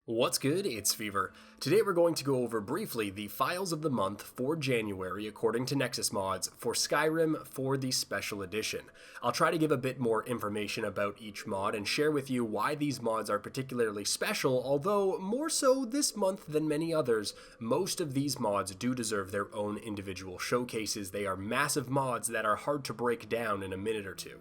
What's good? It's Fever. Today we're going to go over briefly the files of the month for January according to Nexus mods for Skyrim for the Special Edition. I'll try to give a bit more information about each mod and share with you why these mods are particularly special, although more so this month than many others. Most of these mods do deserve their own individual showcases. They are massive mods that are hard to break down in a minute or two.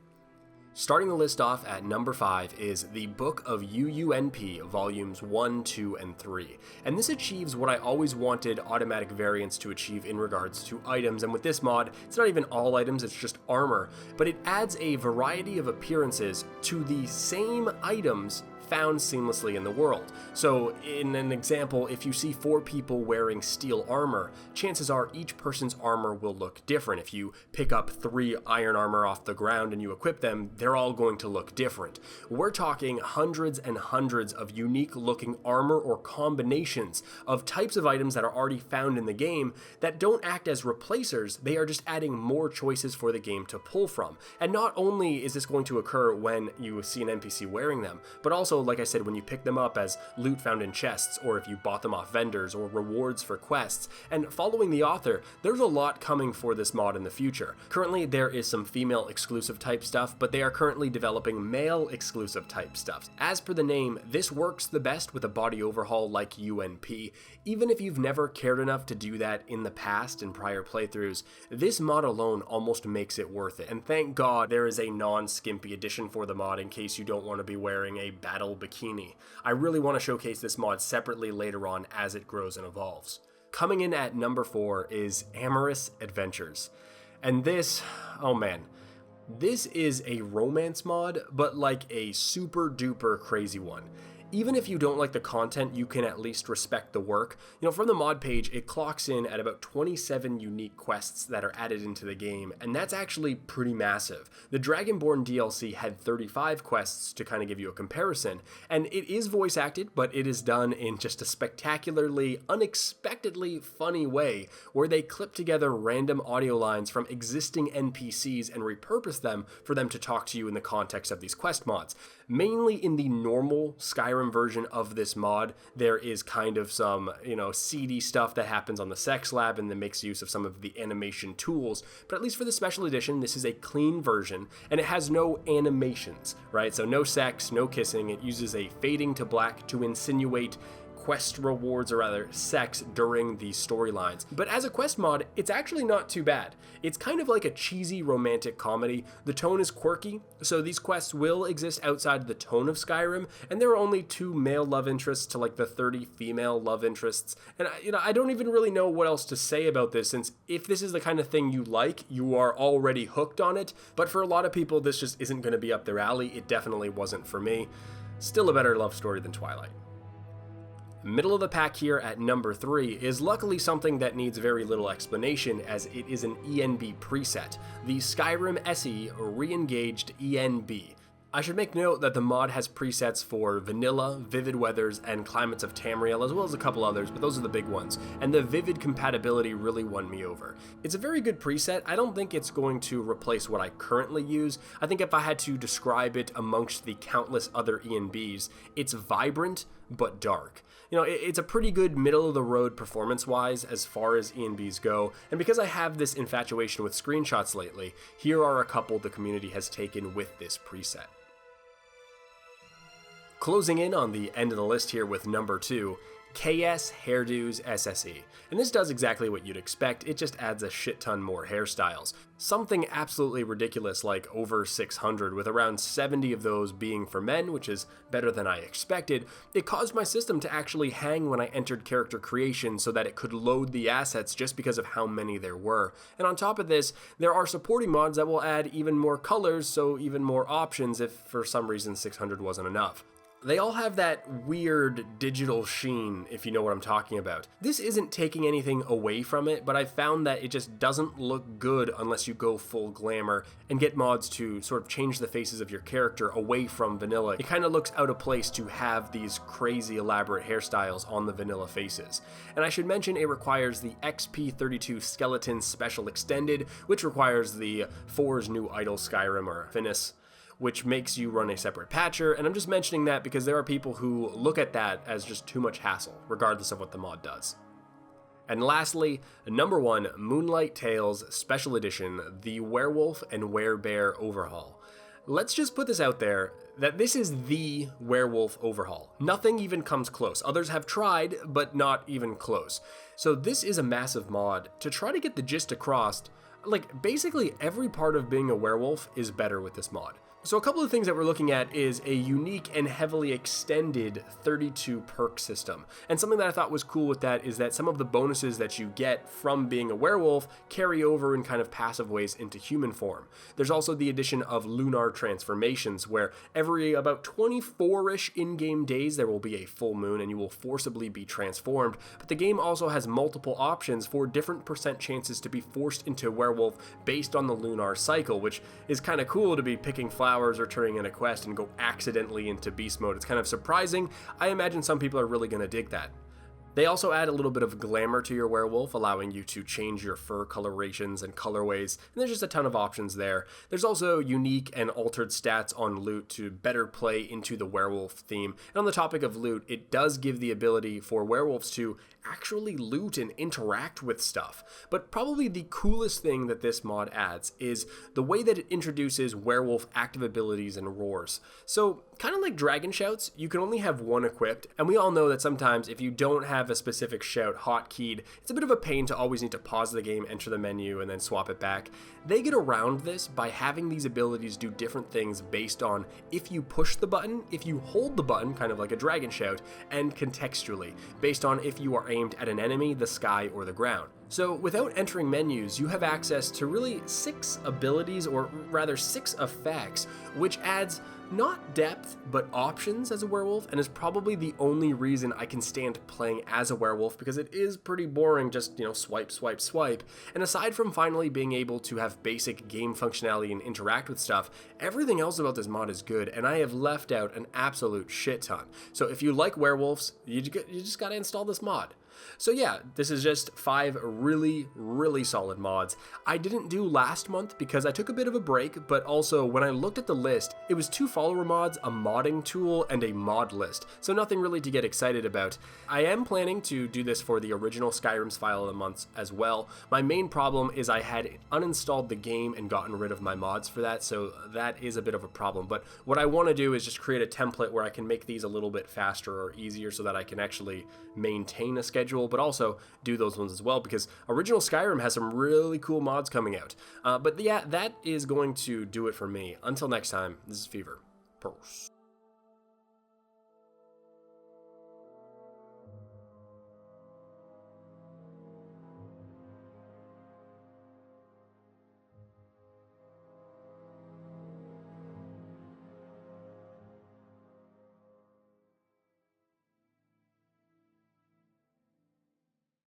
Starting the list off at number 5 is the Book of UUNP Volumes 1, 2, and 3. And this achieves what I always wanted automatic variants to achieve in regards to items, and with this mod, it's not even all items, it's just armor, but it adds a variety of appearances to the same items found seamlessly in the world. So in an example, if you see 4 people wearing steel armor, chances are each person's armor will look different. If you pick up 3 iron armor off the ground and you equip them, they're all going to look different. We're talking hundreds and hundreds of unique looking armor or combinations of types of items that are already found in the game that don't act as replacers, they are just adding more choices for the game to pull from. And not only is this going to occur when you see an NPC wearing them, but also, like I said, when you pick them up as loot found in chests, or if you bought them off vendors, or rewards for quests. And following the author, there's a lot coming for this mod in the future. Currently, there is some female exclusive type stuff, but they are currently developing male exclusive type stuff. As per the name, this works the best with a body overhaul like UNP. Even if you've never cared enough to do that in the past in prior playthroughs, this mod alone almost makes it worth it. And thank God there is a non-skimpy edition for the mod in case you don't want to be wearing a battle bikini. I really want to showcase this mod separately later on as it grows and evolves. Coming in at number 4 is Amorous Adventures. And this, oh man, this is a romance mod, but like a super duper crazy one. Even if you don't like the content, you can at least respect the work. From the mod page, it clocks in at about 27 unique quests that are added into the game, and that's actually pretty massive. The Dragonborn DLC had 35 quests to kind of give you a comparison, and it is voice acted, but it is done in just a spectacularly, unexpectedly funny way, where they clip together random audio lines from existing NPCs and repurpose them for them to talk to you in the context of these quest mods. Mainly in the normal Skyrim version of this mod, there is kind of some, seedy stuff that happens on the sex lab and that makes use of some of the animation tools. But at least for the special edition, this is a clean version and it has no animations, right? So no sex, no kissing. It uses a fading to black to insinuate quest rewards, or rather sex, during these storylines. But as a quest mod, it's actually not too bad. It's kind of like a cheesy romantic comedy. The tone is quirky, so these quests will exist outside the tone of Skyrim, and there are only 2 male love interests to like the 30 female love interests. And I don't even really know what else to say about this, since if this is the kind of thing you like, you are already hooked on it. But for a lot of people, this just isn't going to be up their alley. It definitely wasn't for me. Still a better love story than Twilight. Middle of the pack here at number 3 is luckily something that needs very little explanation, as it is an ENB preset, the Skyrim SE Re-Engaged ENB. I should make note that the mod has presets for Vanilla, Vivid Weathers, and Climates of Tamriel, as well as a couple others, but those are the big ones, and the Vivid compatibility really won me over. It's a very good preset. I don't think it's going to replace what I currently use. I think if I had to describe it amongst the countless other ENBs, it's vibrant but dark. It's a pretty good middle-of-the-road performance-wise as far as ENBs go, and because I have this infatuation with screenshots lately, here are a couple the community has taken with this preset. Closing in on the end of the list here with number 2, KS Hairdos SSE. And this does exactly what you'd expect, it just adds a shit ton more hairstyles. Something absolutely ridiculous like over 600, with around 70 of those being for men, which is better than I expected. It caused my system to actually hang when I entered character creation so that it could load the assets just because of how many there were. And on top of this, there are supporting mods that will add even more colors, so even more options if for some reason 600 wasn't enough. They all have that weird digital sheen, if you know what I'm talking about. This isn't taking anything away from it, but I found that it just doesn't look good unless you go full glamour and get mods to sort of change the faces of your character away from vanilla. It kind of looks out of place to have these crazy elaborate hairstyles on the vanilla faces. And I should mention it requires the XP32 Skeleton Special Extended, which requires the 4's new idol Skyrim, or Finis, which makes you run a separate patcher, and I'm just mentioning that because there are people who look at that as just too much hassle, regardless of what the mod does. And lastly, number 1, Moonlight Tales Special Edition, the Werewolf and Werebear Overhaul. Let's just put this out there, that this is the Werewolf overhaul. Nothing even comes close. Others have tried, but not even close. So this is a massive mod to try to get the gist across. Like, basically every part of being a werewolf is better with this mod. So a couple of things that we're looking at is a unique and heavily extended 32 perk system. And something that I thought was cool with that is that some of the bonuses that you get from being a werewolf carry over in kind of passive ways into human form. There's also the addition of lunar transformations, where every about 24-ish in-game days there will be a full moon and you will forcibly be transformed. But the game also has multiple options for different percent chances to be forced into werewolf based on the lunar cycle, which is kind of cool to be picking flowers or turning in a quest and go accidentally into beast mode. It's kind of surprising. I imagine some people are really going to dig that. They also add a little bit of glamour to your werewolf, allowing you to change your fur colorations and colorways, and there's just a ton of options there. There's also unique and altered stats on loot to better play into the werewolf theme. And on the topic of loot, it does give the ability for werewolves to actually loot and interact with stuff. But probably the coolest thing that this mod adds is the way that it introduces werewolf active abilities and roars. So kind of like dragon shouts, you can only have one equipped, and we all know that sometimes if you don't have a specific shout hotkeyed, it's a bit of a pain to always need to pause the game, enter the menu, and then swap it back. They get around this by having these abilities do different things based on if you push the button, if you hold the button, kind of like a dragon shout, and contextually, based on if you are aimed at an enemy, the sky, or the ground. So without entering menus, you have access to really 6 abilities, or rather 6 effects, which adds not depth, but options as a werewolf, and is probably the only reason I can stand playing as a werewolf, because it is pretty boring, just, swipe, swipe, swipe. And aside from finally being able to have basic game functionality and interact with stuff, everything else about this mod is good, and I have left out an absolute shit ton. So if you like werewolves, you just gotta install this mod. So yeah, this is just 5 really, really solid mods. I didn't do last month because I took a bit of a break, but also when I looked at the list, it was 2 follower mods, a modding tool, and a mod list, so nothing really to get excited about. I am planning to do this for the original Skyrim's File of the Month as well. My main problem is I had uninstalled the game and gotten rid of my mods for that, so that is a bit of a problem. But what I want to do is just create a template where I can make these a little bit faster or easier so that I can actually maintain a schedule, but also do those ones as well, because original Skyrim has some really cool mods coming out. But yeah, that is going to do it for me. Until next time, this is Fever. Peace.